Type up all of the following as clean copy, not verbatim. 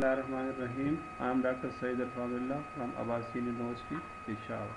Bismillahirrahmanirrahim. I am Dr. Saeed Alfadullah from Abbasi University, Peshawar.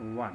V1.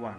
1.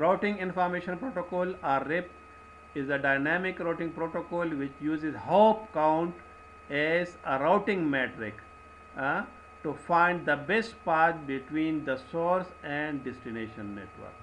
routing information protocol or RIP is a dynamic routing protocol which uses hop count as a routing metric to find the best path between the source and destination network.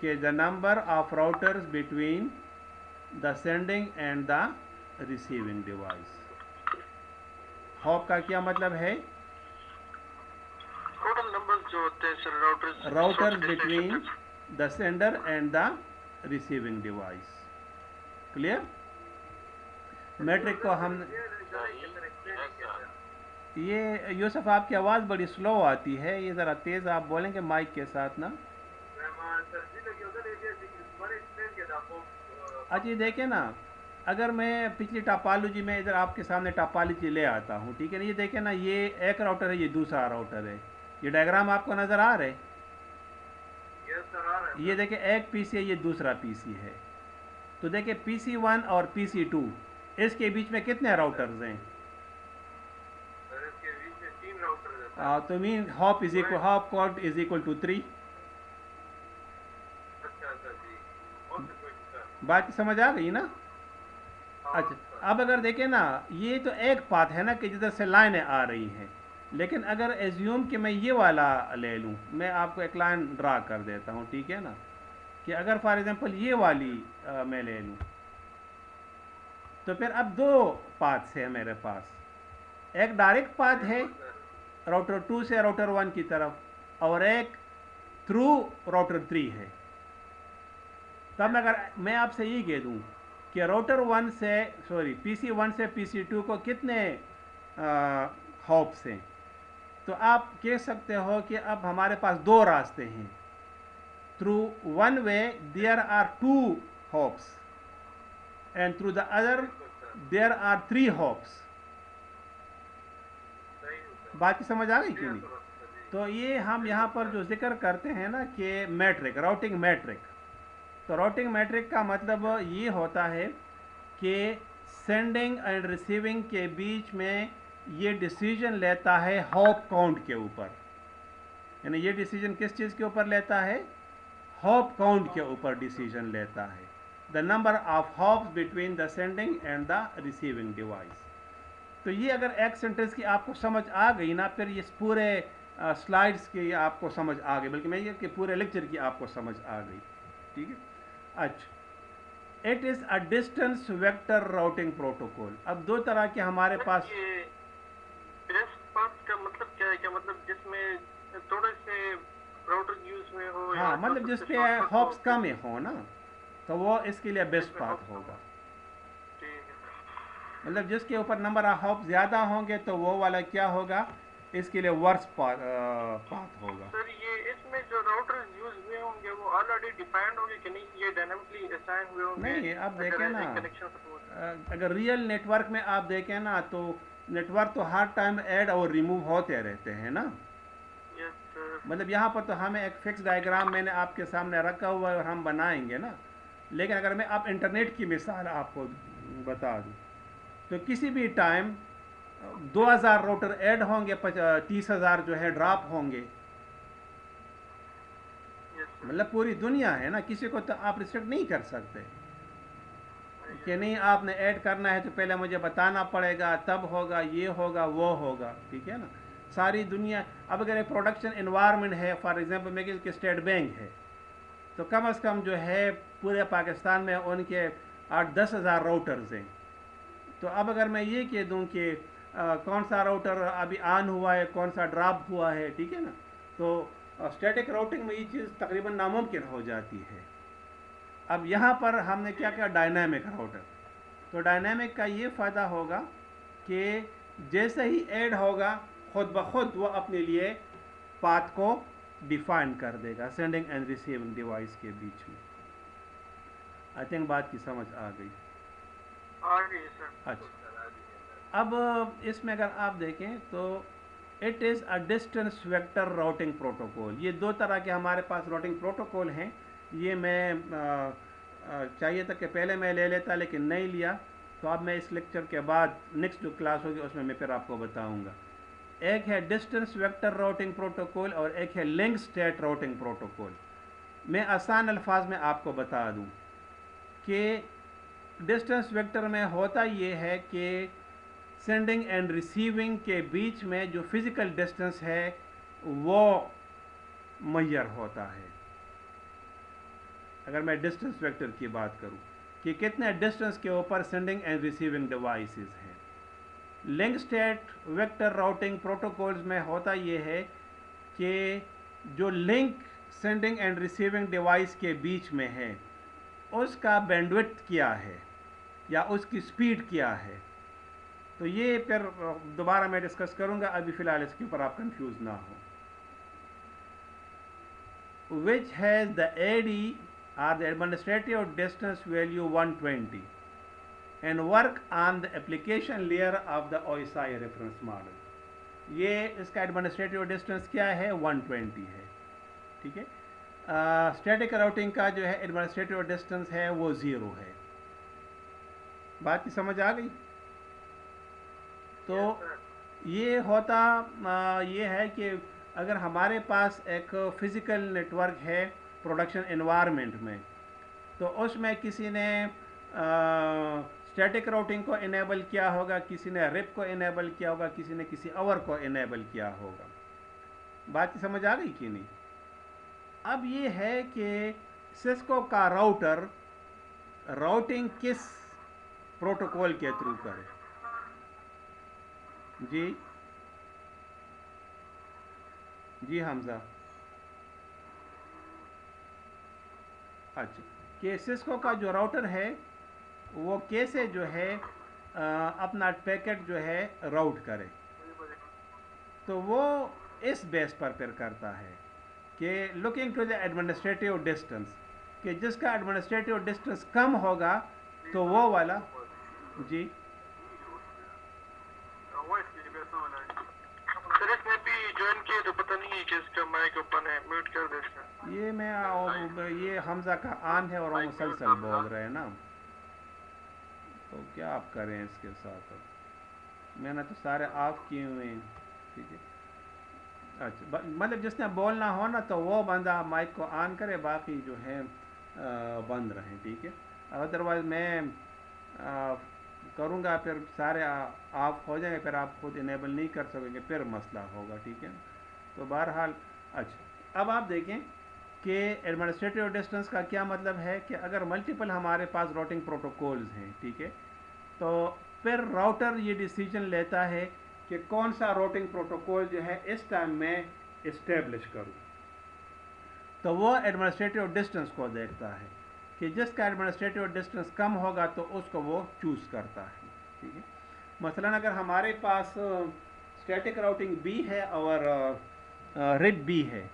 کہ the number of routers between the sending and the receiving device. hop کا کیا مطلب ہے؟ Total number جو ہوتے ہیں sir routers between the sender and the receiving device. Clear? Metric کو ہم یہ یوسف آپ کی آواز بڑی سلو آتی ہے، یہ ذرا تیز آپ بولیں گے مائک کے ساتھ نا. اچھا دیکھیں نا، اگر میں پچھلی ٹاپالوجی میں ادھر آپ کے سامنے ٹاپالوجی لے آتا ہوں، ٹھیک ہے نا، یہ دیکھیں نا، یہ ایک راؤٹر ہے، یہ دوسرا راؤٹر ہے. یہ ڈائیگرام آپ کو نظر آ رہے؟ یہ دیکھیں ایک پی سی ہے، یہ دوسرا پی سی ہے. تو دیکھیں پی سی 1 اور پی سی 2 اس کے بیچ میں کتنے راؤٹرز ہیں؟ تو main hop count is equal to 3. بات سمجھ آ گئی نا؟ اچھا اب اگر دیکھیں نا، یہ تو ایک پاتھ ہے نا کہ جدھر سے لائنیں آ رہی ہیں، لیکن اگر ایزیوم کہ میں یہ والا لے لوں، میں آپ کو ایک لائن ڈرا کر دیتا ہوں، ٹھیک ہے نا، کہ اگر فار ایگزامپل یہ والی میں لے لوں، تو پھر اب دو پاتھس ہیں میرے پاس. ایک ڈائریکٹ پاتھ ہے راؤٹر 2 سے راؤٹر 1 کی طرف، اور ایک تھرو راؤٹر 3 ہے. تب اگر میں آپ سے یہ کہہ دوں کہ راؤٹر 1 سے پی سی 1 سے پی سی 2 کو کتنے ہاپس ہیں، تو آپ کہہ سکتے ہو کہ اب ہمارے پاس دو راستے ہیں. Through one way there are 2 hops and through the other there are 3 hops. بات کی سمجھ آ گئی کہ نہیں؟ تو یہ ہم یہاں پر جو ذکر کرتے ہیں نا کہ میٹرک، راؤٹنگ میٹرک، تو راؤٹنگ میٹرک کا مطلب یہ ہوتا ہے کہ سینڈنگ اینڈ ریسیونگ کے بیچ میں یہ ڈیسیجن لیتا ہے ہاپ کاؤنٹ کے اوپر. یعنی یہ ڈیسیجن کس چیز کے اوپر لیتا ہے؟ ہاپ کاؤنٹ کے اوپر ڈیسیجن لیتا ہے. دا number of hops between the sending and the receiving device. تو یہ اگر ایک سینٹنس کی آپ کو سمجھ آ گئی نا، پھر یہ پورے سلائڈس کی آپ کو سمجھ آ گئی، بلکہ میں یہ کہ پورے لیکچر کی آپ کو سمجھ آ گئی. ٹھیک ہے. اچھا، it is a distance vector routing protocol. اب دو طرح کے ہمارے پاس کا مطلب کیا ہے؟ کیا مطلب جس میں تھوڑے سے راؤٹر یوز میں ہو، ہاں مطلب جس پہ ہاپس کم ہو نا، تو وہ اس کے لیے بیسٹ پاتھ ہوگا. مطلب جس کے اوپر نمبر آف ہاپ زیادہ ہوں گے تو وہ والا کیا ہوگا؟ اس کے لیے ورس پاتھ ہوگا. سر یہ اس میں جو راؤٹر یوز ہوئے ہوں گے وہ آلریڈی ڈیفائنڈ ہوں گے کہ نہیں، یہ ڈائنامکلی اسائن ہوئے ہوں گے؟ نہیں، اب دیکھیں نا، اگر ریئل نیٹ ورک میں آپ دیکھیں نا تو نیٹ ورک تو ہر ٹائم ایڈ اور ریموو ہوتے رہتے ہیں نا. مطلب یہاں پر تو ہمیں ایک فکس ڈائیگرام میں نے آپ کے سامنے رکھا ہوا ہے اور ہم بنائیں گے نا. لیکن اگر میں آپ انٹرنیٹ کی مثال آپ کو بتا دوں تو کسی بھی ٹائم 2000 راؤٹر ایڈ ہوں گے، 30,000 جو ہے ڈراپ ہوں گے. مطلب پوری دنیا ہے نا، کسی کو تو آپ ریسٹرکٹ نہیں کر سکتے کہ نہیں آپ نے ایڈ کرنا ہے تو پہلے مجھے بتانا پڑے گا، تب ہوگا، یہ ہوگا، وہ ہوگا. ٹھیک ہے نا، ساری دنیا. اب اگر ایک پروڈکشن انوائرمنٹ ہے، فار ایگزامپل میں کہ اسٹیٹ بینک ہے، تو کم از کم جو ہے پورے پاکستان میں ان کے 8-10 ہزار راؤٹرز ہیں. تو اب اگر میں یہ کہہ دوں کہ کون سا راؤٹر ابھی آن ہوا ہے، کون سا ڈراپ ہوا ہے، ٹھیک ہے نا، تو اسٹیٹک راؤٹنگ میں یہ چیز تقریباً ناممکن ہو جاتی ہے. اب یہاں پر ہم نے کیا کیا؟ Dynamic router. تو ڈائنامک کا یہ فائدہ ہوگا کہ جیسے ہی ایڈ ہوگا خود بخود وہ اپنے لیے پاتھ کو ڈیفائن کر دے گا سینڈنگ اینڈ ریسیونگ ڈیوائس کے بیچ میں. آئی تھنک بات کی سمجھ آ گئی. اچھا، اب اس میں اگر آپ دیکھیں تو it is a distance vector routing protocol. یہ دو طرح کے ہمارے پاس راؤٹنگ پروٹوکول ہیں. یہ میں چاہیے تھا کہ پہلے میں لے لیتا لیکن نہیں لیا، تو اب میں اس لیکچر کے بعد نیکسٹ جو کلاس ہوگی اس میں پھر آپ کو بتاؤں گا. ایک ہے ڈسٹینس ویکٹر راؤٹنگ پروٹوکول اور ایک ہے لنک اسٹیٹ راؤٹنگ پروٹوکول. میں آسان الفاظ میں آپ کو بتا دوں کہ ڈسٹینس ویکٹر میں ہوتا یہ ہے کہ سینڈنگ اینڈ ریسیونگ کے بیچ میں جو فزیکل ڈسٹینس ہے وہ میئر ہوتا ہے. اگر میں ڈسٹینس ویکٹر کی بات کروں کہ کتنے ڈسٹینس کے اوپر سینڈنگ اینڈ ریسیونگ ڈیوائسز ہیں. Link state vector routing protocols میں ہوتا یہ ہے کہ جو link sending and receiving device کے بیچ میں ہے اس کا بینڈوڈتھ کیا ہے یا اس کی سپیڈ کیا ہے. تو یہ پھر دوبارہ میں ڈسکس کروں گا, ابھی فی الحال اس کے اوپر آپ کنفیوز نہ ہو. which has the AD or the administrative distance value 120 and work on the application layer of the OSI reference model. یہ اس کا ایڈمنسٹریٹو ڈسٹینس کیا ہے, 120 ہے. ٹھیک ہے. اسٹیٹک راؤٹنگ کا جو ہے ایڈمنسٹریٹو ڈسٹینس ہے وہ 0 ہے. بات کی سمجھ آ گئی؟ تو یہ ہوتا یہ ہے کہ اگر ہمارے پاس ایک فزیکل نیٹ ورک ہے پروڈکشن انوائرمنٹ میں, تو اس میں کسی نے اسٹیٹک راؤٹنگ کو انیبل کیا ہوگا, کسی نے رپ کو انیبل کیا ہوگا, کسی نے کسی اور کو انیبل کیا ہوگا. بات کی سمجھ آ گئی کہ نہیں؟ اب یہ ہے کہ سسکو کا راؤٹر راؤٹنگ کس پروٹوکول کے تھرو کرے. جی حمزہ. اچھا, کہ سسکو کا جو راؤٹر ہے وہ کیسے جو ہے اپنا پیکٹ جو ہے راؤٹ کرے. تو وہ اس بیس پر پھر کرتا ہے کہ looking to the administrative distance, کہ جس کا ایڈمنسٹریٹو ڈسٹینس کم ہوگا تو وہ والا. جی سر اس میں بھی جوائن کیے تو پتہ نہیں کہ اس کا مائک اوپن ہے, میوٹ کر دے اس کا. یہ میں یہ حمزہ کا آن ہے اور وہ مسلسل بول رہے ہیں نا, تو کیا آپ کریں اس کے ساتھ. میں نے تو سارے آف کیے ہوئے ہیں. ٹھیک ہے. اچھا, مطلب جس نے بولنا ہو نا تو وہ بندہ مائک کو آن کرے, باقی جو ہے بند رہیں. ٹھیک ہے. ادروائز میں کروں گا پھر سارے آف ہو جائیں گے, پھر آپ خود انیبل نہیں کر سکیں گے, پھر مسئلہ ہوگا. ٹھیک ہے. تو بہرحال اچھا, اب آپ دیکھیں کہ ایڈمنسٹریٹو ڈسٹینس کا کیا مطلب ہے کہ اگر ملٹیپل ہمارے پاس راؤٹنگ پروٹوکولز ہیں, ٹھیک ہے, تو پھر راؤٹر یہ ڈیسیجن لیتا ہے کہ کون سا راؤٹنگ پروٹوکول جو ہے اس ٹائم میں اسٹیبلش کروں. تو وہ ایڈمنسٹریٹو ڈسٹینس کو دیکھتا ہے کہ جس کا ایڈمنسٹریٹو ڈسٹینس کم ہوگا تو اس کو وہ چوز کرتا ہے. ٹھیک ہے. مثلا اگر ہمارے پاس اسٹیٹک راؤٹنگ بھی ہے اور رپ بھی ہے,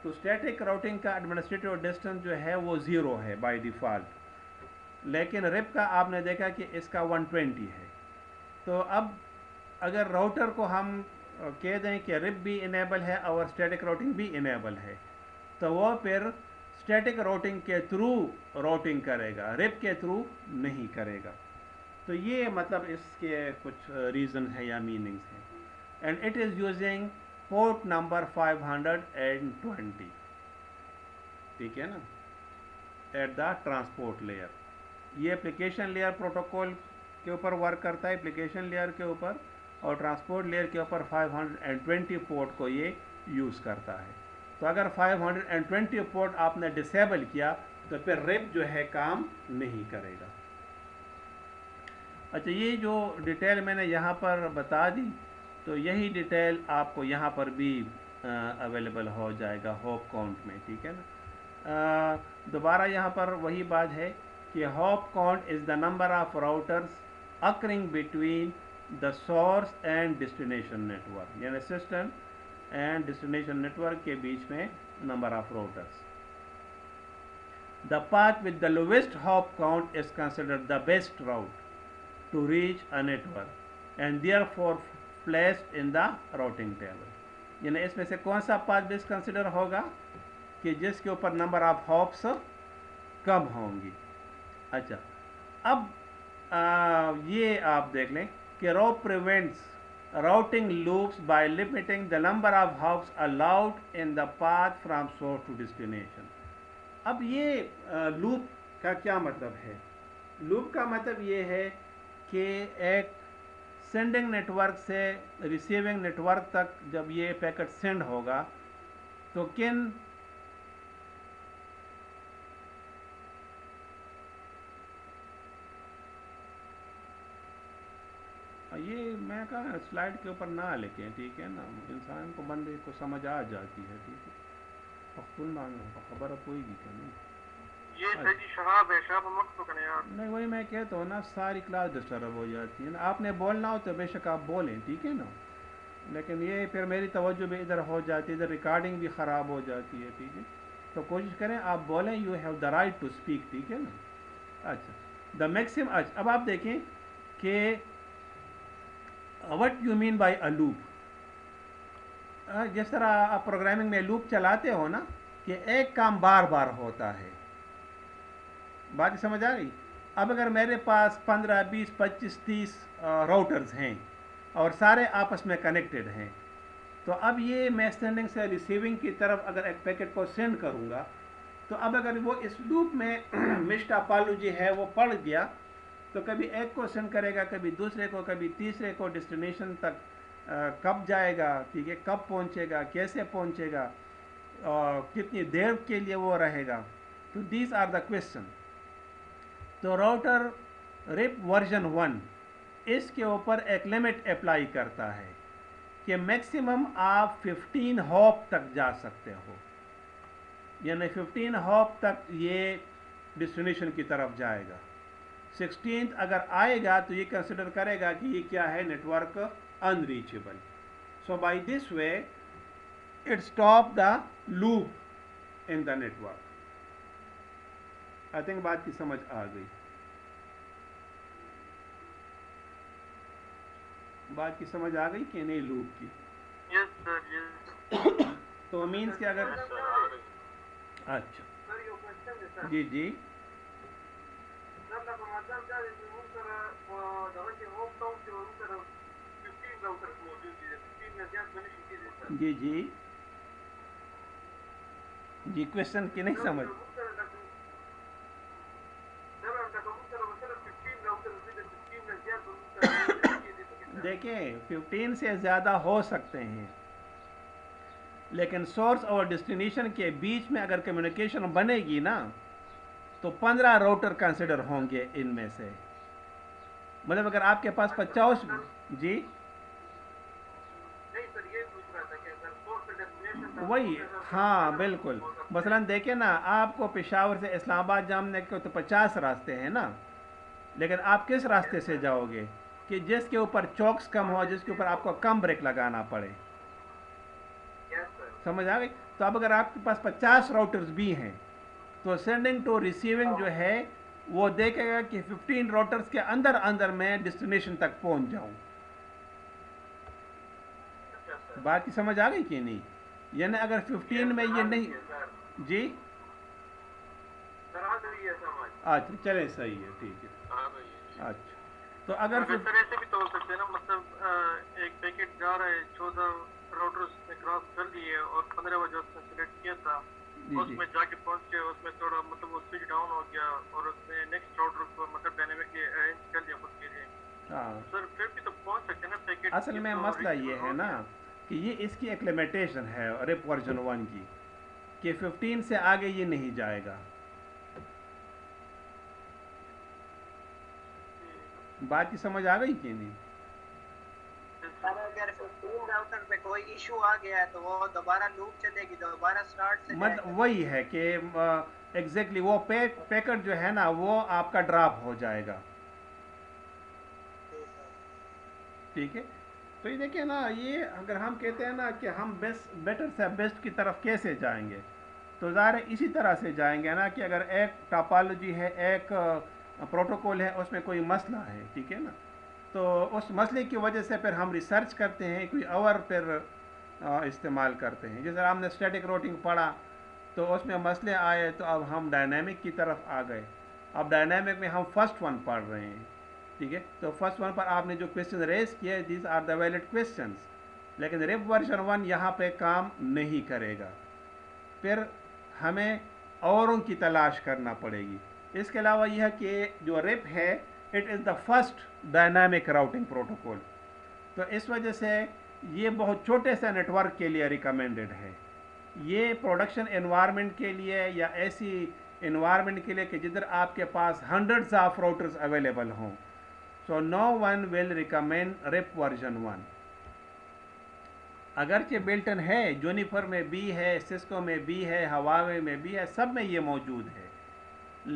تو اسٹیٹک راؤٹنگ کا ایڈمنسٹریٹو ڈسٹینس جو ہے وہ 0 ہے بائی ڈیفالٹ, لیکن رپ کا آپ نے دیکھا کہ اس کا 120 ہے. تو اب اگر راؤٹر کو ہم کہہ دیں کہ رپ بھی انیبل ہے اور اسٹیٹک راؤٹنگ بھی انیبل ہے, تو وہ پھر اسٹیٹک راؤٹنگ کے تھرو راؤٹنگ کرے گا, رپ کے تھرو نہیں کرے گا. تو یہ مطلب اس کے کچھ ریزنز ہیں یا میننگز ہیں. And it is using port number 520. ٹھیک ہے نا, ایٹ دا ٹرانسپورٹ لیئر. یہ اپلیکیشن لیئر پروٹوکول کے اوپر ورک کرتا ہے, اپلیکیشن لیئر کے اوپر, اور ٹرانسپورٹ لیئر کے اوپر 520 پورٹ کو یہ یوز کرتا ہے. تو اگر 520 پورٹ آپ نے ڈسیبل کیا تو پھر ریپ جو ہے کام نہیں کرے گا. اچھا, یہ جو ڈیٹیل میں نے یہاں پر بتا دی, تو یہی ڈیٹیل آپ کو یہاں پر بھی اویلیبل ہو جائے گا ہوپ کاؤنٹ میں. ٹھیک ہے نا. دوبارہ یہاں پر وہی بات ہے کہ hop count is the number of routers occurring between the source and destination network, یعنی system and destination network کے بیچ میں number of routers. The path with the lowest hop count is considered the best route to reach a network and therefore placed in the routing table. یعنی اس میں سے کون سا path best consider ہوگا کہ جس کے اوپر نمبر آف ہوپس کم ہوں گی. اچھا, اب یہ آپ دیکھ لیں کہ روپ prevents routing loops by limiting the number of hops allowed in the path from source to destination. اب یہ لوپ کا کیا مطلب ہے؟ لوپ کا مطلب یہ ہے کہ ایک سینڈنگ نیٹ ورک سے ریسیونگ نیٹ ورک تک جب یہ پیکٹ سینڈ ہوگا تو کن یہ میں کہا سلائڈ کے اوپر نہ لکھیں، ٹھیک ہے نا، انسان کو بندے کو سمجھ آ جاتی ہے، ٹھیک ہے، پختون مانگو خبر اب ہوئے گی کہ نہیں؟ یہ سیدی شہاب ہے، شہاب مت تو کریں آپ. نہیں وہی میں کہتا ہوں نا، ساری کلاس ڈسٹرب ہو جاتی ہے نا، آپ نے بولنا ہو تو بے شک آپ بولیں، ٹھیک ہے نا، لیکن یہ پھر میری توجہ بھی ادھر ہو جاتی ہے، ادھر ریکارڈنگ بھی خراب ہو جاتی ہے، ٹھیک ہے، تو کوشش کریں آپ بولیں، you have the right to speak, ٹھیک ہے نا. اچھا دا میکسم، اچھا اب آپ دیکھیں کہ what you mean by a loop. جس طرح آپ پروگرامنگ میں لوپ چلاتے ہو نا کہ ایک کام بار بار ہوتا ہے، بات سمجھ آ گئی. اب اگر میرے پاس 15 20 25 30 راؤٹرز ہیں اور سارے آپس میں کنیکٹڈ ہیں، تو اب یہ میں سینڈنگ سے ریسیونگ کی طرف اگر ایک پیکٹ کو سینڈ کروں گا، تو اب اگر وہ اس لوپ میں مسٹا پالو جی ہے وہ پڑ گیا، تو کبھی ایک کو سینڈ کرے گا، کبھی دوسرے کو، کبھی تیسرے کو، ڈیسٹینیشن تک کب جائے گا، ٹھیک ہے، کب پہنچے گا، کیسے پہنچے گا، اور کتنی دیر کے لیے وہ رہے گا. تو دیز آر دا کویشچن. تو راؤٹر رپ ورژن 1 اس کے اوپر ایک لمٹ اپلائی کرتا ہے کہ میکسیمم آپ 15 ہاپ تک جا سکتے ہو، یعنی 15 ہاپ تک یہ ڈیسٹینیشن کی طرف جائے گا. 16 اگر آئے گا تو یہ کنسیڈر کرے گا کہ یہ کیا ہے، network unreachable. So by this way it stop the loop in the network. I think بات کی سمجھ آ گئی. بات کی سمجھ آ گئی کہ نہیں لوپ کی؟ یس سر یس. تو مینس کہ اگر اچھا جی جی جی جی جی کوشچن کی نہیں سمجھ. دیکھیں 15 سے زیادہ ہو سکتے ہیں، لیکن سورس اور ڈیسٹینیشن کے بیچ میں اگر کمیونیکیشن بنے گی نا تو 15 راؤٹر کنسیڈر ہوں گے ان میں سے. مطلب اگر آپ کے پاس 50 جی وہی ہاں بالکل. مثلا دیکھیں نا، آپ کو پشاور سے اسلام آباد جانے کے تو 50 راستے ہیں نا، لیکن آپ کس راستے سے جاؤ گے کہ جس کے اوپر چوکس کم ہو، جس کے اوپر آپ کو کم بریک لگانا پڑے. سمجھ آ گئی. تو اب اگر آپ کے پاس 50 راؤٹرز بھی ہیں تو سینڈنگ ٹو ریسیونگ جو ہے وہ دیکھے گا کہ 15 راؤٹرز کے اندر اندر میں ڈیسٹینیشن تک پہنچ جاؤں. بات کی سمجھ آ گئی کہ نہیں؟ یعنی اگر 15 میں یہ نہیں جی اچھا چلیں صحیح ہے، ٹھیک ہے. اچھا تو اگر سر ایسے بھی تو ہو سکتے ہیں نا، مطلب ایک پیکٹ جا رہا ہے 14 راؤٹرز نے کراس کر لیے اور 15 بجے اس نے سلیکٹ کیا تھا، اس میں جا کے پہنچ کے اس میں تھوڑا مطلب وہ سوئچ ڈاؤن ہو گیا اور اس نے نیکسٹ راؤٹر کو مطلب ڈائنامکلی ارینج کر لیا خود کے لیے. سر پھر بھی تو پہنچ سکتے ہیں نا پیکٹ. اصل میں مسئلہ یہ ہے نا کہ یہ اس کی ایک لمیٹیشن ہے رپ ورژن 1 کی کہ 15 سے آگے یہ نہیں جائے گا. بات کی سمجھ آ گئی کہ نہیں؟ اگر 15 راؤٹر پہ کوئی ایشو آ گیا ہے تو وہ دوبارہ لوپ چلے گی، دوبارہ سٹارٹ سے. مطلب وہی ہے کہ ایگزیکٹلی وہ پیکٹ جو ہے نا وہ آپ کا ڈراپ ہو جائے گا. ٹھیک ہے. تو یہ دیکھیں نا، یہ اگر ہم کہتے ہیں نا کہ ہم بیٹر سے بیسٹ کی طرف کیسے جائیں گے، تو ظاہر اسی طرح سے جائیں گے نا کہ اگر ایک ٹاپالوجی ہے، ایک پروٹوکول ہے، اس میں کوئی مسئلہ ہے، ٹھیک ہے نا، تو اس مسئلے کی وجہ سے پھر ہم ریسرچ کرتے ہیں، کوئی اور پھر استعمال کرتے ہیں. جیسے ہم نے اسٹیٹک روٹنگ پڑھا تو اس میں مسئلے آئے تو اب ہم ڈائنامک کی طرف آ گئے. اب ڈائنامک میں ہم فرسٹ ون پڑھ رہے ہیں، ٹھیک ہے. تو فرسٹ ون پر آپ نے جو کویشچن ریز کیے، these are the valid questions, لیکن رپ ورژن 1 یہاں پہ کام نہیں کرے گا. پھر ہمیں اوروں کی تلاش کرنا پڑے گی. اس کے علاوہ یہ ہے کہ جو رپ ہے it is the first dynamic routing protocol, تو اس وجہ سے یہ بہت چھوٹے سے نیٹ ورک کے لیے ریکمینڈڈ ہے. یہ پروڈکشن انوائرمنٹ کے لیے یا ایسی انوائرمنٹ کے لیے کہ جدھر آپ کے پاس ہنڈریڈز آف راؤٹرز اویلیبل ہوں، So no one will recommend RIP version 1. اگرچہ بلٹن ہے، جونیفر میں بھی ہے، سسکو میں بھی ہے، ہواوے میں بھی ہے، سب میں یہ موجود ہے،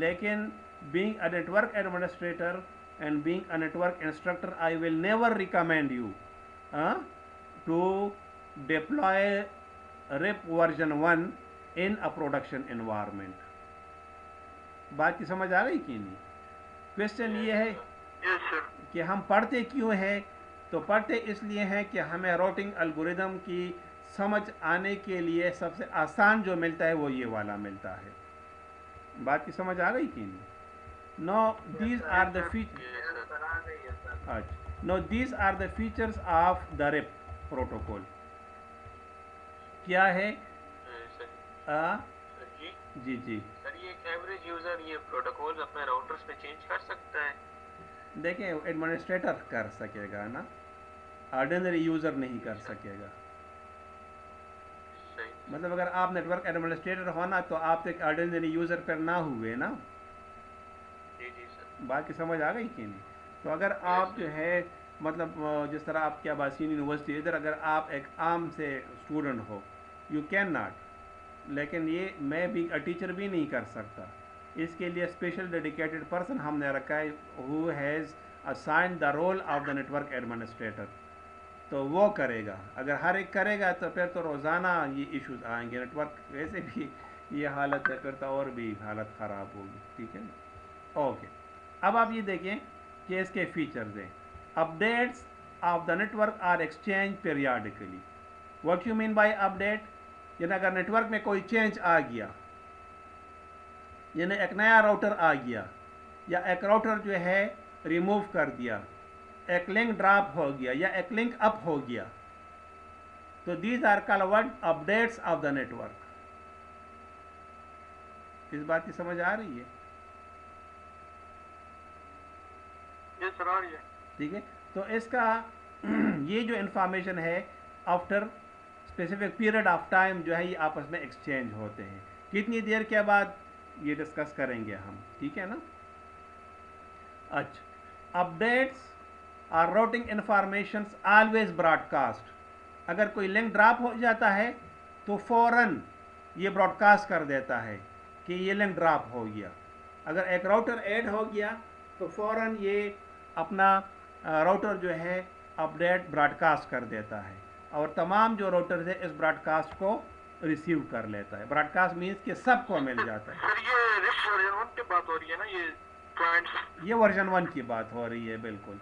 لیکن being a network administrator and being a network instructor, I will never recommend you to deploy RIP version 1 in a production environment. بات کی سمجھ آ گئی کہ نہیں؟ کوشچن یہ ہے کہ ہم پڑھتے کیوں ہیں؟ تو پڑھتے اس لیے ہیں کہ ہمیں راؤٹنگ الگوریدم کی سمجھ آنے کے لیے سب سے آسان جو ملتا ہے وہ یہ والا ملتا ہے. بات کی سمجھ آ گئی کہ نہیں؟ These are the features of the RIP protocol. کیا ہے؟ جی سر، یہ ایک ایوریج یوزر یہ پروٹوکول اپنے راؤٹرز میں چینج کر سکتا ہے؟ دیکھیں ایڈمنسٹریٹر کر سکے گا نا، آرڈینری یوزر نہیں کر سکے گا. مطلب اگر آپ نیٹ ورک ایڈمنسٹریٹر ہونا تو آپ ایک آرڈینری یوزر پر نہ ہوئے نا. جی سر. بات کی سمجھ آ گئی کہ نہیں؟ تو اگر آپ جو ہے مطلب جس طرح آپ کے عباسین یونیورسٹی ادھر اگر آپ ایک عام سے student who, you can not, لیکن یہ میں بھی ٹیچر بھی نہیں کر سکتا. اس کے لیے اسپیشل ڈیڈیکیٹڈ پرسن ہم نے رکھا ہے who has assigned the role of the network administrator, تو وہ کرے گا. اگر ہر ایک کرے گا تو پھر تو روزانہ یہ ایشوز آئیں گے. نیٹ ورک ویسے بھی یہ حالت ہے، پھر تو اور بھی حالت خراب ہوگی. ٹھیک ہے نا؟ اوکے. اب آپ یہ دیکھیں کہ اس کے فیچرز ہیں. Updates of the network are exchange periodically. What you mean by update? یعنی اگر نیٹ ورک میں کوئی چینج آ گیا، یعنی ایک نیا راؤٹر آ گیا یا ایک راؤٹر جو ہے ریموو کر دیا، ایک لنک ڈراپ ہو گیا یا ایک لنک اپ ہو گیا، تو these are called updates of the network. اس بات کی سمجھ آ رہی ہے؟ سر آ رہی ہے. ٹھیک ہے. تو اس کا یہ جو انفارمیشن ہے after specific period of time جو ہے یہ آپس میں ایکسچینج ہوتے ہیں. کتنی دیر کے بعد یہ ڈسکس کریں گے ہم. ٹھیک ہے نا؟ اچھا. اپڈیٹس اور routing informations always broadcast. اگر کوئی لنک ڈراپ ہو جاتا ہے تو فوراً یہ براڈ کاسٹ کر دیتا ہے کہ یہ لنک ڈراپ ہو گیا. اگر ایک راؤٹر ایڈ ہو گیا تو فوراً یہ اپنا راؤٹر جو ہے اپڈیٹ براڈ کاسٹ کر دیتا ہے، اور تمام جو راؤٹرز ہیں اس براڈ کاسٹ کو ریسیو کر لیتا ہے. براڈ کاسٹ مینس کہ سب کو مل جاتا ہے. سر یہ RIP ورژن 1 کی بات ہو رہی ہے نا، یہ کلائنٹس، یہ ورژن 1 کی بات ہو رہی ہے. بالکل.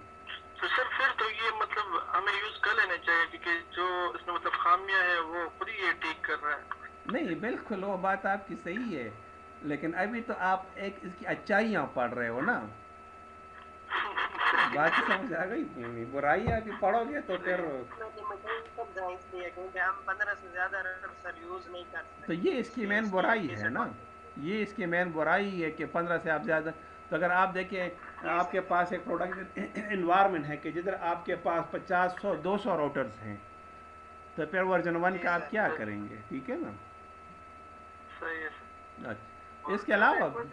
تو سر پھر تو یہ مطلب ہمیں یوز کر لینا چاہیے، کیونکہ جو اس میں مطلب خامیاں ہیں وہ خود ہی یہ ٹھیک کر رہا ہے. نہیں بالکل وہ بات آپ کی صحیح ہے، لیکن ابھی تو آپ ایک اس کی اچھائیاں پڑھ رہے ہو نا. بات سمجھ آ گئی کہ نہیں؟ برائی ابھی پڑھو گے تو پھر کیونکہ ہم 15 سے زیادہ سر یوز نہیں کر سکتے. تو یہ اس کی مین برائی ہے نا، یہ اس کی مین برائی ہے کہ 15 سے آپ زیادہ. تو اگر آپ دیکھیں آپ کے پاس ایک پروڈکشن انوائرمنٹ ہے کہ جدھر آپ کے پاس 50 100 200 راؤٹرز ہیں، تو پھر ورژن 1 کا آپ کیا کریں گے؟ ٹھیک ہے نا؟ صحیح ہے. اچھا. اس کے علاوہ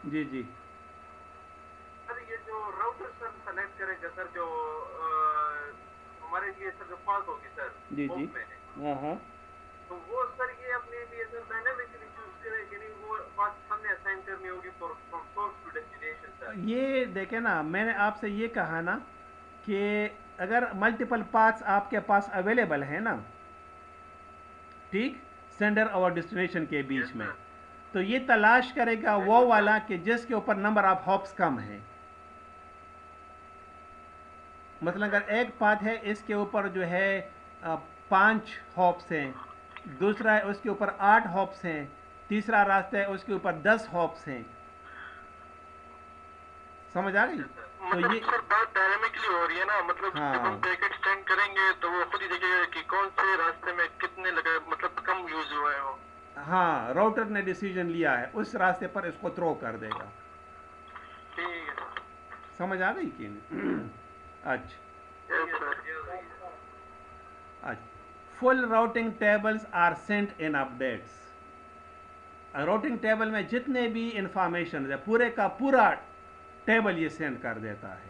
جی سر یہ جو راؤٹر سر سلیکٹ کرے گا سر، جو ہمارے لیے سر جو پاس ہوگی سر جی ہاں تو وہ سر یہ اپنے لیے سر ڈائنامکلی چوز کرے کہ نہیں، وہ پاس ہم نے اسائن کرنی ہوگی فرام سورس ٹو ڈیسٹینیشن سر. یہ دیکھیں نا، میں نے آپ سے یہ کہا نا کہ اگر ملٹیپل پاتھس آپ کے پاس اویلیبل ہیں نا، ٹھیک، سینڈر اور ڈیسٹینیشن کے بیچ میں، تو یہ تلاش کرے گا وہ والا کہ جس کے اوپر نمبر آف ہاپس کم ہیں. مثلا اگر ایک پاتھ ہے اس کے اوپر جو ہے 5 ہاپس ہیں، دوسرا ہے اس کے اوپر 8 ہاپس ہیں، تیسرا راستہ ہے اس کے اوپر 10 ہاپس ہیں. سمجھ آ گئی؟ تو مطلب یہ سر بات ڈائنامکلی ہو رہی ہے نا، مطلب ہاں. جب ہم پیکٹ سینڈ کریں گے تو وہ خود ہی دیکھے گا کہ کون سے راستے میں کتنے لگے، مطلب کم یوز ہوا ہے وہ. ہاں، راؤٹر نے ڈیسیجن لیا ہے اس راستے پر اس کو تھرو کر دے گا. ٹھیک ہے. سمجھ آ گئی کہ نہیں؟ اچھا. Full routing tables are sent in updates. Routing table میں جتنے بھی انفارمیشن ہے پورے کا پورا ٹیبل یہ سینڈ کر دیتا ہے.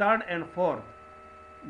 3rd and 4th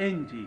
NG,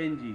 NG,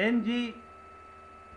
NG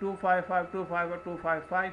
255 255 255,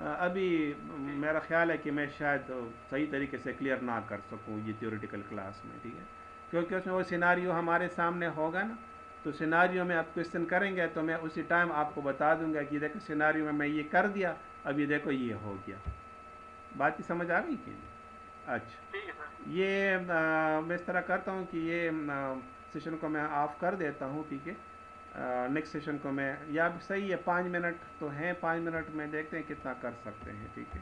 ابھی میرا خیال ہے کہ میں شاید صحیح طریقے سے کلیئر نہ کر سکوں یہ تھیوریٹیکل کلاس میں، ٹھیک ہے، کیونکہ اس میں وہ سیناریو ہمارے سامنے ہوگا نا، تو سیناریو میں آپ کوشچن کریں گے تو میں اسی ٹائم آپ کو بتا دوں گا کہ دیکھو سیناریو میں یہ کر دیا، اب یہ دیکھو یہ ہو گیا. بات کی سمجھ آ گئی کہ نہیں؟ اچھا، ٹھیک ہے سر. یہ میں اس طرح کرتا ہوں کہ یہ سیشن کو میں آف کر دیتا ہوں، ٹھیک ہے. نیکسٹ سیشن کو میں یا صحیح ہے 5 منٹ تو ہیں، 5 منٹ میں دیکھتے ہیں کتنا کر سکتے ہیں، ٹھیک ہے،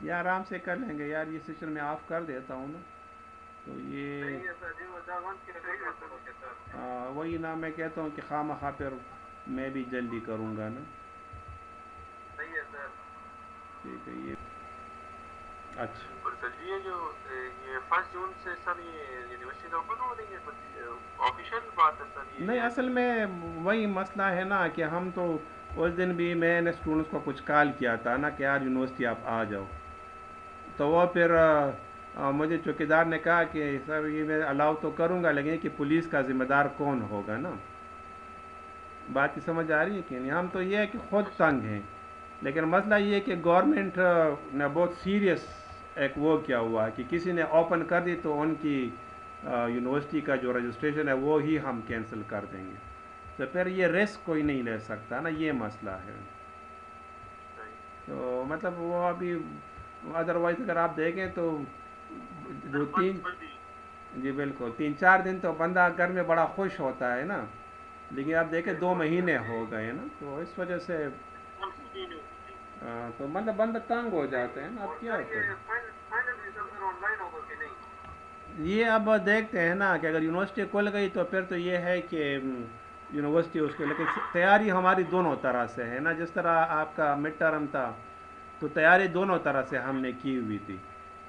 یا آرام سے کر لیں گے یار. یہ سیشن میں آف کر دیتا ہوں نا، تو یہ صحیح ہے سر جی، وہ جاوان کے سر. وہی نا میں کہتا ہوں کہ خواہ مخواہ پھر میں بھی جلدی کروں گا نا. صحیح ہے سر. ٹھیک ہے. یہ اچھا اور سر جی یہ جو یہ 1 جون سے سر یہ یونیورسٹی اوپن ہو رہی ہے، کچھ آفیشیل بات ہے سر؟ نہیں، اصل میں وہی مسئلہ ہے نا کہ ہم تو اس دن بھی میں نے اسٹوڈنٹس کو کچھ کال کیا تھا نا کہ یار یونیورسٹی آپ آ جاؤ، تو وہ پھر مجھے چوکیدار نے کہا کہ سر یہ میں الاؤ تو کروں گا لیکن کہ پولیس کا ذمہ دار کون ہوگا نا. بات کی سمجھ آ رہی ہے کہ نہیں؟ ہم تو یہ ہے کہ خود تنگ ہیں، لیکن مسئلہ یہ ہے کہ گورنمنٹ نے بہت سیریس ایک وہ کیا ہوا ہے کہ کسی نے اوپن کر دی تو ان کی یونیورسٹی کا جو رجسٹریشن ہے وہ ہی ہم کینسل کر دیں گے، تو پھر یہ رسک کوئی نہیں لے سکتا نا، یہ مسئلہ ہے. تو مطلب وہ ابھی ادروائز اگر آپ دیکھیں تو 2-3 جی بالکل 3-4 دن تو بندہ گھر میں بڑا خوش ہوتا ہے نا، لیکن آپ دیکھیں 2 مہینے ہو گئے نا، تو اس وجہ سے تو مطلب بندہ تنگ ہو جاتے ہیں نا. اب کیا کریں؟ فائنل سر آن لائن ہوگا کہ نہیں؟ یہ اب دیکھتے ہیں نا کہ اگر یونیورسٹی کھل گئی تو پھر تو یہ ہے کہ یونیورسٹی اس کو، لیکن تیاری ہماری دونوں طرح سے ہے نا. جس طرح آپ کا مڈ ٹرم تھا تو تیاری دونوں طرح سے ہم نے کی ہوئی تھی،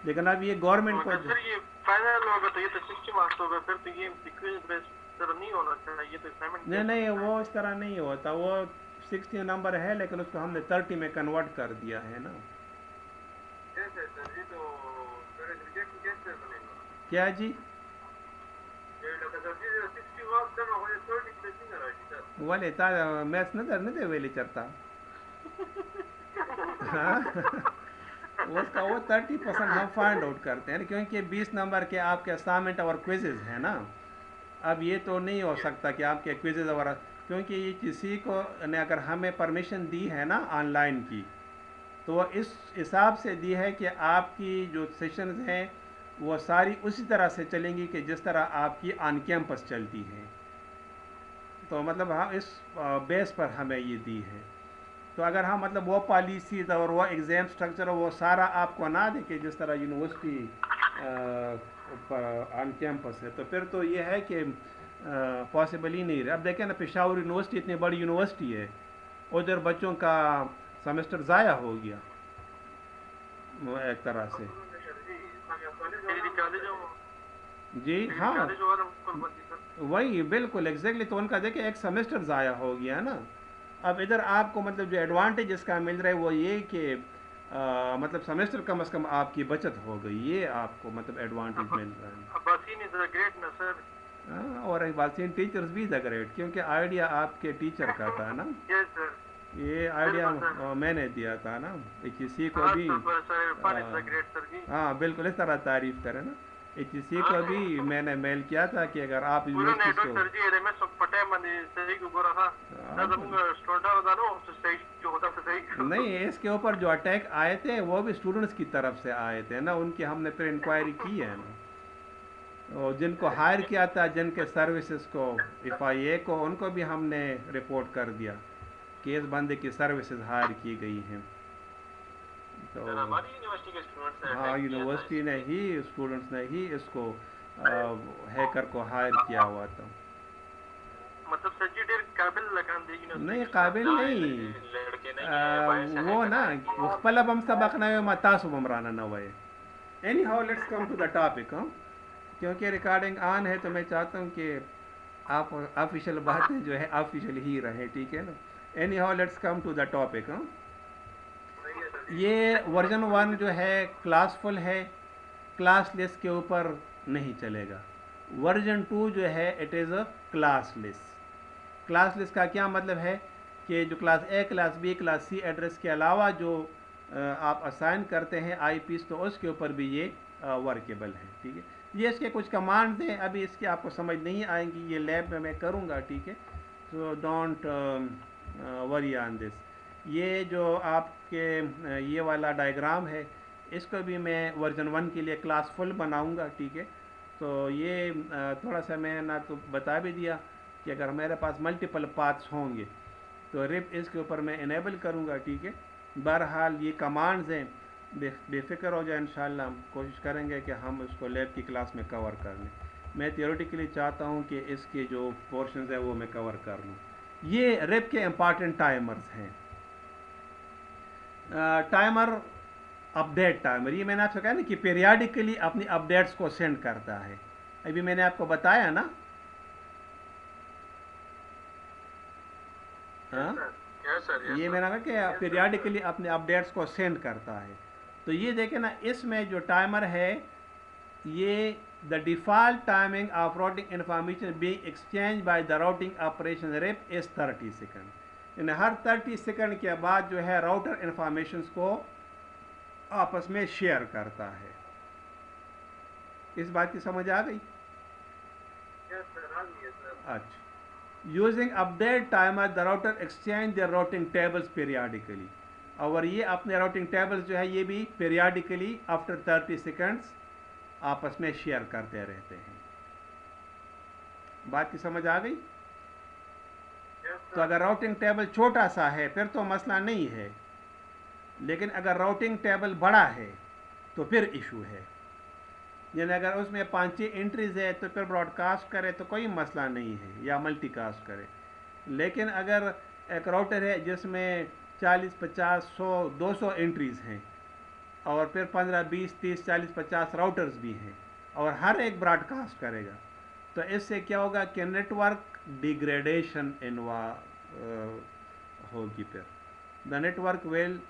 لیکن اب یہ گورنمنٹ کو سر یہ فائنل ہوگا تو یہ تو 60 مارکس ہوگا، پھر تو یہ کوئز بیس سر نہیں ہونا چاہیے، یہ تو اسائنمنٹ نہیں وہ اس طرح نہیں ہوتا. وہ 60 نمبر ہے لیکن اس کو ہم نے 30 میں کنورٹ کر دیا ہے نا. کیسے سر جی؟ تو میرے ریجیکٹ کیسے بنے گا؟ کیا جی؟ سر جی 60 مارکس کرنا ہو 30 پہ نہیں کرا جی سر. والے تا میتھس نہ دے ویلی چرتا ہاں اس کا وہ 30% ہم فائنڈ آؤٹ کرتے ہیں کیونکہ 20 نمبر کے آپ کے اسائنمنٹ اور کوئزز ہیں نا. اب یہ تو نہیں ہو سکتا کہ آپ کے کوئزز اور، کیونکہ یہ کسی کو نے اگر ہمیں پرمیشن دی ہے نا آن لائن کی تو وہ اس حساب سے دی ہے کہ آپ کی جو سیشنز ہیں وہ ساری اسی طرح سے چلیں گی کہ جس طرح آپ کی آن کیمپس چلتی ہیں. تو مطلب ہم اس بیس پر ہمیں یہ دی ہے. تو اگر ہم مطلب وہ پالیسیز اور وہ ایگزام اسٹرکچر وہ سارا آپ کو نہ دے کہ جس طرح یونیورسٹی آن کیمپس ہے، تو پھر تو یہ ہے کہ پاسبل ہی نہیں رہے. اب دیکھیں نا پشاور یونیورسٹی اتنی بڑی یونیورسٹی ہے، ادھر بچوں کا سیمسٹر ضائع ہو گیا وہ ایک طرح سے. جی ہاں وہی بالکل ایگزیکٹلی. تو ان کا دیکھیں ایک سیمسٹر ضائع ہو گیا نا. اب ادھر آپ کو مطلب جو ایڈوانٹیج اس کا مل رہا ہے وہ یہ کہ مطلب سیمسٹر کم از کم آپ کی بچت ہو گئی، یہ آپ کو مطلب ایڈوانٹیج مل رہا ہے. اور ایک بات ٹیچرز بھی دا گریٹ، کیونکہ آئیڈیا آپ کے ٹیچر کا تھا نا. یہ آئیڈیا میں نے دیا تھا نا کسی کو بھی. ہاں بالکل اس طرح تعریف کریں نا. کسی کو بھی میں نے میل کیا تھا کہ اگر آپ یونیورسٹی نہیں اس کے اوپر جو اٹیک آئے تھے وہ بھی اسٹوڈنٹس کی طرف سے آئے تھے نا، ان کی ہم نے پھر انکوائری کی ہے نا. اور جن کو ہائر کیا تھا جن کے سروسز کو FIA کو، ان کو بھی ہم نے رپورٹ کر دیا کہ اس بندے کی سروسز ہائر کی گئی ہیں. تو ہاں یونیورسٹی نے ہی اسٹوڈنٹس نے ہی اس کو ہیکر کو ہائر کیا ہوا تھا. نہیں قابل نہیں وہ نا خپل بم سبق نہ متاسو بمرانا نہ وے. Anyhow let's come to the topic. کیونکہ ریکارڈنگ آن ہے تو میں چاہتا ہوں کہ آپ آفیشیل باتیں جو ہے آفیشیل ہی رہے، ٹھیک ہے نا. Anyhow let's come to the topic. یہ ورژن 1 جو ہے کلاس فل ہے، کلاس لیس کے اوپر نہیں چلے گا. ورژن 2 جو ہے it is a classless. Classless کا کیا مطلب ہے کہ جو class A class B class C address کے علاوہ جو آپ اسائن کرتے ہیں آئی پیز تو اس کے اوپر بھی یہ ورکیبل ہے. ٹھیک ہے, یہ اس کے کچھ کمانڈز ہیں, ابھی اس کی آپ کو سمجھ نہیں آئیں گی, یہ لیب میں کروں گا. ٹھیک ہے, سو ڈونٹ وری آن دس. یہ جو آپ کے یہ والا ڈائیگرام ہے اس کو بھی میں ورژن 1 کے لیے کلاس فل بناؤں گا. ٹھیک ہے, تو یہ تھوڑا سا میں نہ تو بتا بھی دیا کہ اگر میرے پاس ملٹیپل پاتھس ہوں گے تو رپ اس کے اوپر میں انیبل کروں گا. ٹھیک ہے, بہرحال یہ کمانڈز ہیں, بے فکر ہو جائے, انشاءاللہ ہم کوشش کریں گے کہ ہم اس کو لیب کی کلاس میں کور کر لیں. میں تھیوریٹیکلی چاہتا ہوں کہ اس کے جو پورشنز ہیں وہ میں کور کر لوں. یہ رپ کے امپارٹنٹ ٹائمرز ہیں. ٹائمر اپڈیٹ ٹائمر, یہ میں نے آپ سے کہا نا کہ پیریاڈیکلی اپنی اپڈیٹس کو سینڈ کرتا ہے. ابھی میں نے آپ کو بتایا نا. ہاں, یہ میں نے کہا کہ پیریاڈیکلی اپنے اپڈیٹس کو سینڈ کرتا ہے. تو یہ دیکھیں نا, اس میں جو ٹائمر ہے یہ the default timing of routing information being exchanged by the routing operation RIP is 30 second. یعنی ہر 30 سیکنڈ کے بعد جو ہے راؤٹر انفارمیشنس کو آپس میں شیئر کرتا ہے. اس بات کی سمجھ آ گئی؟ اچھا. Using update timer the router exchange their routing tables periodically. اور یہ اپنے راؤٹنگ ٹیبلز جو ہے یہ بھی پیریاڈیکلی آفٹر 30 سیکنڈس آپس میں شیئر کرتے رہتے ہیں. بات کی سمجھ آ گئی؟ تو اگر راؤٹنگ ٹیبل چھوٹا سا ہے پھر تو مسئلہ نہیں ہے, لیکن اگر راؤٹنگ ٹیبل بڑا ہے تو پھر ایشو ہے. یعنی اگر اس میں 5 انٹریز ہے تو پھر براڈ کاسٹ کرے تو کوئی مسئلہ نہیں ہے, یا ملٹی کاسٹ کرے. لیکن اگر ایک راؤٹر ہے جس میں 40 50 100 200 انٹریز ہیں اور پھر 15 20 30 40 50 راؤٹرز بھی ہیں اور ہر ایک براڈ کاسٹ کرے گا, تو اس سے کیا ہوگا کہ نیٹ ورک ڈیگریڈیشن ہوگی. پھر the network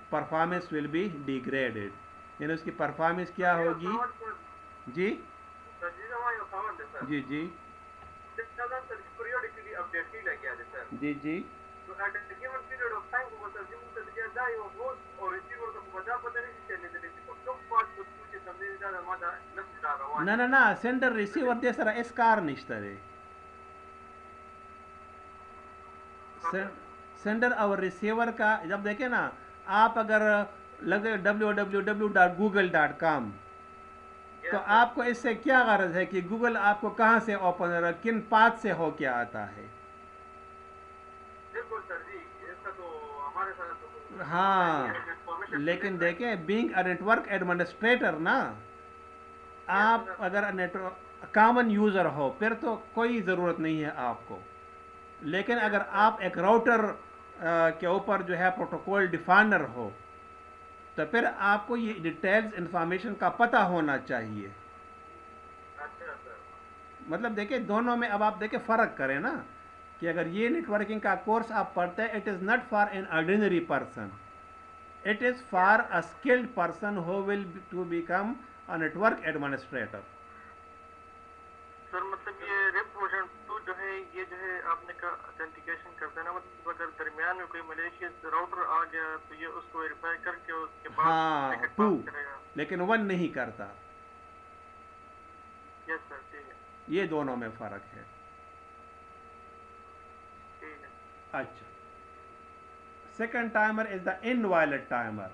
performance will be degraded. یعنی اس کی پرفارمنس کیا ہوگی؟ جی جی جی جی جی نہ سینڈر ریسیور دے سر اس کار نشترے. سینڈر اور ریسیور کا جب دیکھیں نا, آپ اگر لگے www.google.com تو آپ کو اس سے کیا غرض ہے کہ گوگل آپ کو کہاں سے اوپن ہو رہا ہے, کن پاتھ سے ہو کے آتا ہے. ہاں, لیکن دیکھیں بینگ اے نیٹورک ایڈمنسٹریٹر نا, آپ اگر کامن یوزر ہو پھر تو کوئی ضرورت نہیں ہے آپ کو. لیکن اگر آپ ایک راؤٹر کے اوپر جو ہے پروٹوکول ڈیفائنر ہو تو پھر آپ کو یہ ڈیٹیلز انفارمیشن کا پتہ ہونا چاہیے. مطلب دیکھیں دونوں میں اب آپ دیکھیں فرق کریں نا, کہ اگر یہ نیٹ ورکنگ کا کورس آپ پڑھتے ہیں, it is not for an ordinary person, it is for a skilled person who will to become a network administrator. Sir مطلب یہ ریپ ورژن 2 جو ہے یہ جو ہے آپ نے کہا اتھینٹیکیشن کرتا ہے نا, مطلب اگر درمیان میں کوئی ملیشیس راؤٹر آ گیا تو یہ اس کو ویریفائی کر کے اس کے بعد ہاں 2 کرے گا, لیکن 1 نہیں کرتا. یس سر, ٹھیک ہے, یہ دونوں میں فرق ہے. ٹھیک ہے. اچھا, second timer is the انوائلٹ timer.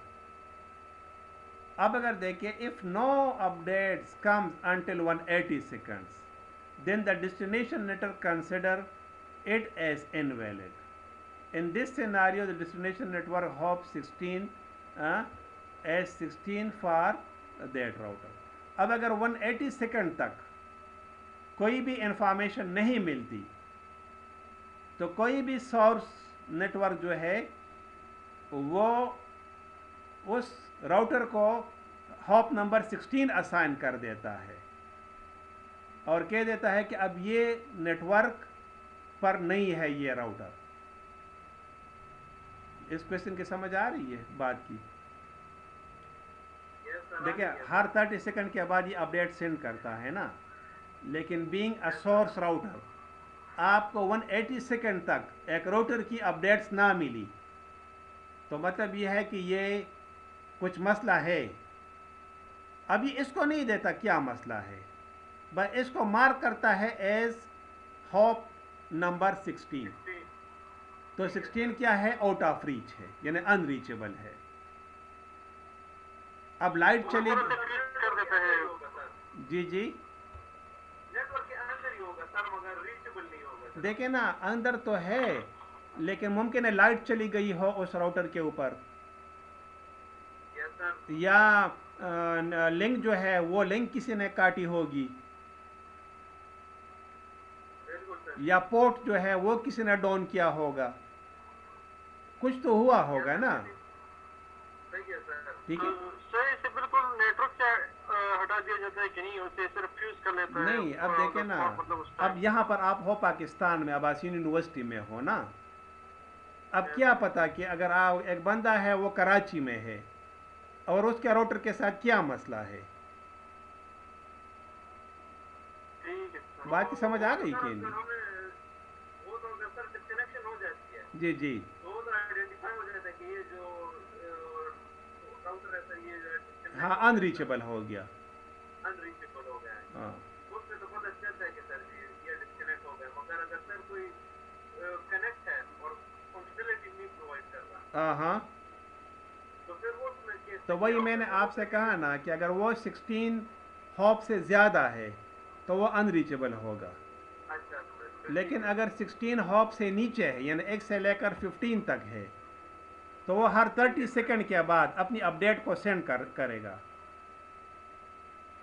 اب اگر دیکھیں if no updates comes until 180 seconds then the destination network consider it as invalid. In this scenario the destination network hops 16 as 16 for that router. اب اگر 180 سیکنڈ تک کوئی بھی information نہیں ملتی تو کوئی بھی سورس نیٹ ورک جو ہے وہ اس راؤٹر کو ہاپ نمبر 16 اسائن کر دیتا ہے اور کہہ دیتا ہے کہ اب یہ نیٹ ورک پر نہیں ہے یہ راؤٹر. اس کوشچن کی سمجھ آ رہی ہے بات کی؟ دیکھیں ہر 30 سیکنڈ کے بعد یہ اپڈیٹ سینڈ کرتا ہے نا, لیکن بینگ اے سورس راؤٹر آپ کو 180 سیکنڈ تک ایک راؤٹر کی اپڈیٹس نہ ملی تو مطلب یہ ہے کہ یہ کچھ مسئلہ ہے. ابھی اس کو نہیں دیتا کیا مسئلہ ہے، بس اس کو مارک کرتا ہے ایز ہاپ نمبر 16. تو 16 کیا ہے؟ آؤٹ آف ریچ ہے، یعنی ان ریچیبل ہے. اب لائٹ چلی کر دیتا ہے. جی جی نیٹ ورک کے اندر ہی ہوگا سر مگر ریچبل نہیں ہوگا. دیکھیں نا اندر تو ہے لیکن ممکن ہے لائٹ چلی گئی ہو اس راؤٹر کے اوپر، یس سر. یا لنک جو ہے وہ لنک کسی نے کاٹی ہوگی، بالکل سر. یا پورٹ جو ہے وہ کسی نے ڈاؤن کیا ہوگا، کچھ تو ہوا ہوگا نا. صحیح ہے سر. ٹھیک ہے، صحیح سے بالکل نیٹ ورک سے ہٹا دیا جاتا ہے کہ نہیں، اسے صرف فیوز کر لیتا ہے. نہیں اب دیکھیں نا، مطلب اس اب یہاں پر آپ ہو پاکستان میں، عباسین یونیورسٹی میں ہو نا، اب کیا پتا کہ اگر آپ ایک بندہ ہے وہ کراچی میں ہے اور اس کے راؤٹر کے ساتھ کیا مسئلہ ہے. ٹھیک ہے. بات کی سمجھ آ گئی کہ نہیں؟ وہ تو اگر سر ڈسکنیکشن ہو جاتی ہے جی جی تو وہ تو آئیڈینٹیفائی ہو جاتا ہے کہ یہ جو راؤٹر ہے سر یہ ہاں ان ریچیبل ہو گیا. انریچبل ہو گیا ہے. ہاں اس میں تو پتہ چلتا ہے کہ سر یہ ڈسکنیکٹ ہو گیا. مگر اگر سر کوئی کنیکٹ ہے اور فنکشنلٹی نہیں پرووائڈ کر رہا ہاں تو پھر وہ اس میں کیس تو وہی میں نے آپ سے کہا نا کہ اگر وہ 16 ہاپ سے زیادہ ہے تو وہ ان ریچیبل ہوگا، اچھا لیکن اگر 16 ہاپ سے نیچے ہے یعنی 1 سے لے کر 15 تک ہے تو وہ ہر 30 سیکنڈ کے بعد اپنی اپڈیٹ کو سینڈ کرے گا.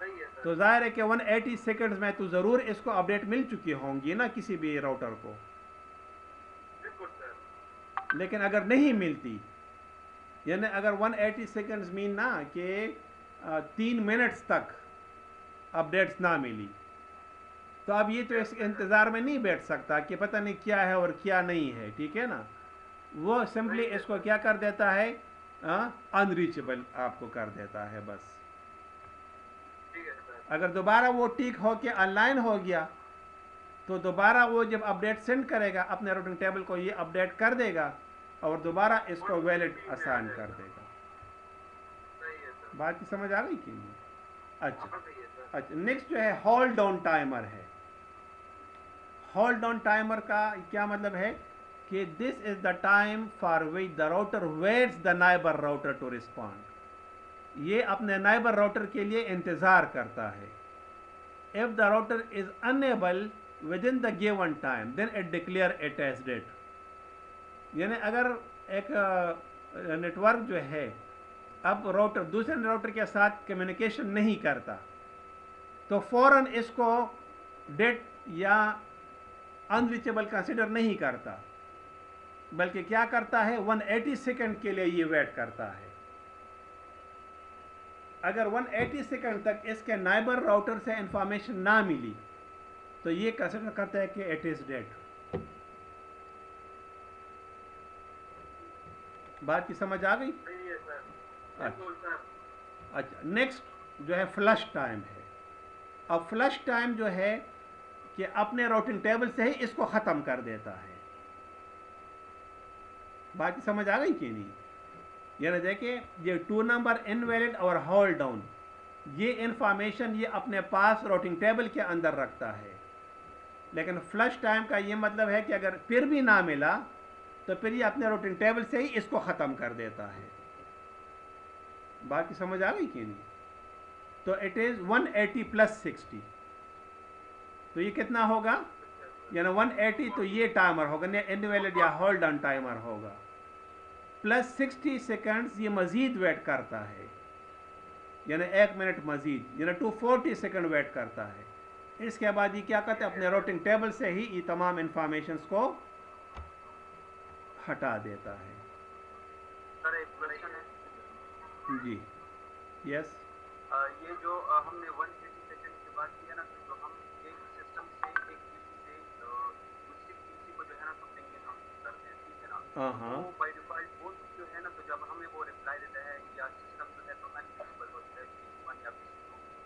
صحیح ہے سر. تو ظاہر ہے کہ 180 سیکنڈز میں تو ضرور اس کو اپڈیٹ مل چکی ہوں گی نا کسی بھی راؤٹر کو. بالکل سر. لیکن اگر نہیں ملتی، یعنی اگر 180 سیکنڈز مین نا کہ 3 منٹس تک اپڈیٹس نہ ملی تو اب یہ تو اس انتظار میں نہیں بیٹھ سکتا کہ پتہ نہیں کیا ہے اور کیا نہیں ہے. ٹھیک ہے نا، وہ سمپلی اس کو کیا کر دیتا ہے؟ ان ریچیبل آپ کو کر دیتا ہے بس. ٹھیک ہے سر. اگر دوبارہ وہ ٹھیک ہو کے آن لائن ہو گیا تو دوبارہ وہ جب اپڈیٹ سینڈ کرے گا اپنے راؤٹنگ ٹیبل کو یہ اپڈیٹ کر دے گا اور دوبارہ اس کو ویلڈ اسائن کر دے گا. صحیح ہے سر. بات کی سمجھ آ گئی کہ نہیں؟ اچھا ہاں صحیح ہے سر. اچھا نیکسٹ جو ہے ہولڈ ڈاؤن ٹائمر ہے. ہولڈ ڈاؤن ٹائمر کا کیا مطلب ہے کہ this is the time for which the router waits the neighbour router to respond. یہ اپنے نائبر راؤٹر کے لیے انتظار کرتا ہے. if the router is unable within the given time then it declare it as dead. یعنی اگر ایک نیٹ ورک جو ہے اب راؤٹر دوسرے راؤٹر کے ساتھ کمیونیکیشن نہیں کرتا تو فوراً اس کو ڈیڈ یا انریچیبل کنسیڈر نہیں کرتا، بلکہ کیا کرتا ہے 180 سیکنڈ کے لیے یہ ویٹ کرتا ہے. اگر 180 سیکنڈ تک اس کے نائبر راؤٹر سے انفارمیشن نہ ملی تو یہ کنسیڈر کرتا ہے کہ اٹ از ڈیڈ. بات کی سمجھ آ گئی؟ صحیح ہے سر. بالکل سر. اچھا نیکسٹ جو ہے فلش ٹائم ہے. اب فلش ٹائم جو ہے کہ اپنے راؤٹنگ ٹیبل سے ہی اس کو ختم کر دیتا ہے. بات کی سمجھ آ گئی کہ نہیں؟ یعنی دیکھیں یہ 2 نمبر انویلڈ اور ہولڈ ڈاؤن یہ انفارمیشن یہ اپنے پاس راؤٹنگ ٹیبل کے اندر رکھتا ہے، لیکن فلش ٹائم کا یہ مطلب ہے کہ اگر پھر بھی نہ ملا تو پھر یہ اپنے راؤٹنگ ٹیبل سے ہی اس کو ختم کر دیتا ہے. بات کی سمجھ آ گئی کہ نہیں؟ تو اٹ از 180 پلس 60 تو یہ کتنا ہوگا؟ یعنی 180 تو یہ ٹائمر ہوگا انویلڈ یا ہولڈ ڈاؤن ٹائمر ہوگا پلس 60 سیکنڈز یہ مزید ویٹ کرتا ہے، یعنی 1 منٹ مزید، یعنی 240 سیکنڈ ویٹ کرتا ہے. اس کے بعد یہ کیا کرتا ہے اپنے راؤٹنگ ٹیبل سے ہی یہ تمام انفارمیشنز کو ہٹا دیتا ہے. سر ایک کوشچن ہے. جی یس. یہ جو ہم نے 180 سیکنڈ کی بات کی ہے نا، تو ہم ایک سسٹم سے ایک پی سی سے دوسری پی سی کو جو ہے نا تو پنگنگ ہم کرتے ہیں. ٹھیک ہے نا. ہاں وہ بائی ڈیفالٹ وہ جو ہے نا تو جب ہمیں وہ ریپلائی دیتا ہے یا سسٹم جو ہے تو انیویزیبل ہوتا ہے پی سی 1 یا پی سی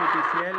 PTCL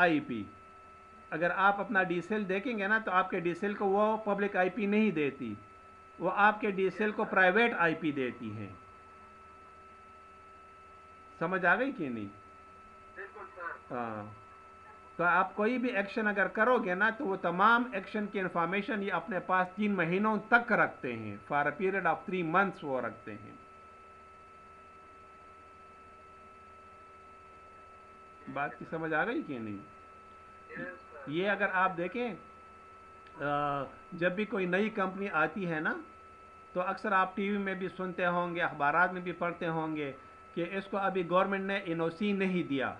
IP, اگر آپ اپنا ڈی سیل دیکھیں گے نا تو آپ کے ڈی سیل کو وہ پبلک آئی پی نہیں دیتی، وہ آپ کے ڈی سیل کو پرائیویٹ آئی پی دیتی ہیں. سمجھ آ گئی کہ نہیں؟ بالکل سر. ہاں، تو آپ کوئی بھی ایکشن اگر کرو گے نا تو وہ تمام ایکشن کی انفارمیشن یہ اپنے پاس 3 مہینوں تک رکھتے ہیں، for a period of 3 months وہ رکھتے ہیں. بات کی سمجھ آ گئی کہ نہیں؟ یہ اگر آپ دیکھیں جب بھی کوئی نئی کمپنی آتی ہے نا تو اکثر آپ ٹی وی میں بھی سنتے ہوں گے، اخبارات میں بھی پڑھتے ہوں گے کہ اس کو ابھی گورنمنٹ نے این او سی نہیں دیا.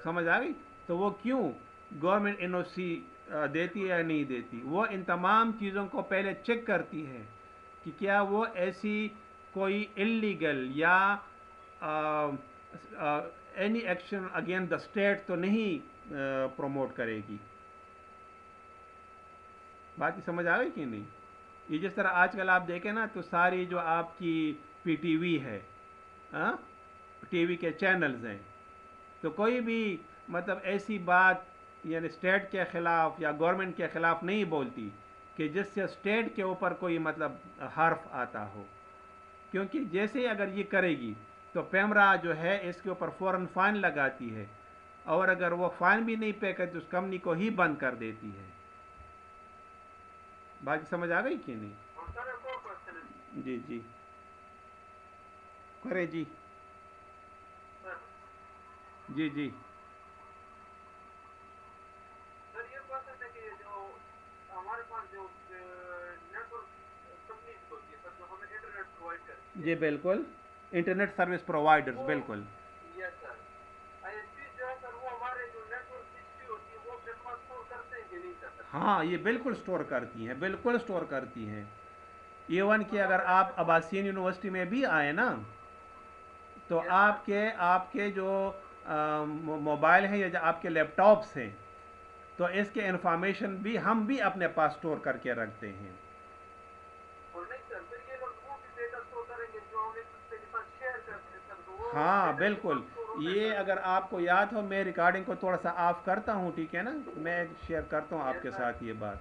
سمجھ آ گئی؟ تو وہ کیوں گورنمنٹ این او سی دیتی ہے یا نہیں دیتی؟ وہ ان تمام چیزوں کو پہلے چیک کرتی ہے کہ کیا وہ ایسی کوئی انلیگل یا any action against the state تو نہیں پروموٹ کرے گی. باقی سمجھ آ گئی کہ نہیں؟ یہ جس طرح آج کل آپ دیکھیں نا تو ساری جو آپ کی پی ٹی وی ہے، ٹی وی کے چینلز ہیں، تو کوئی بھی مطلب ایسی بات یعنی اسٹیٹ کے خلاف یا گورنمنٹ کے خلاف نہیں بولتی کہ جس سے اسٹیٹ کے اوپر کوئی مطلب حرف آتا ہو، کیونکہ جیسے ہی اگر یہ کرے گی تو پیمرا جو ہے اس کے اوپر فوراً فائن لگاتی ہے، اور اگر وہ فائن بھی نہیں پے کرتی تو اس کمپنی کو ہی بند کر دیتی ہے. باقی سمجھ آ گئی کہ نہیں؟ اور سر ایک اور کوشچن ہے. جی جی کرے جی. سر جی جی سر یہ کوشچن ہے کہ جو ہمارے پاس جو نیٹ ورک کمپنیز ہوتی ہے سر جو ہمیں انٹرنیٹ پرووائڈ کرتی ہے. جی بالکل، انٹرنیٹ سروس پرووائڈرز، بالکل. یس سر. آئی ایس پی جو ہے سر وہ ہمارے جو نیٹ ورک ہسٹری ہوتی ہے وہ اپنے پاس اسٹور کرتے ہیں کہ نہیں کرتے؟ ہاں یہ بالکل اسٹور کرتی ہیں، بالکل اسٹور کرتی ہیں. ایون کہ اگر آپ عباسین یونیورسٹی میں بھی آئیں نا تو آپ کے جو موبائل ہیں یا جو آپ کے لیپ ٹاپس ہیں تو اس کے انفارمیشن بھی ہم بھی اپنے پاس اسٹور کر کے رکھتے ہیں. اور نہیں سر پھر یہ لوگ وہ بھی ڈیٹا اسٹور کریں گے جو ہم ایک دوسرے کے ساتھ شیئر کرتے ہیں سر تو وہ ہاں data بالکل. کہاں store ہوتا ہے یہ سر؟ اگر آپ کو یاد ہو میں ریکارڈنگ کو تھوڑا سا آف کرتا ہوں، ٹھیک ہے نا، میں شیئر کرتا ہوں آپ Yes, کے sir. ساتھ یہ بات.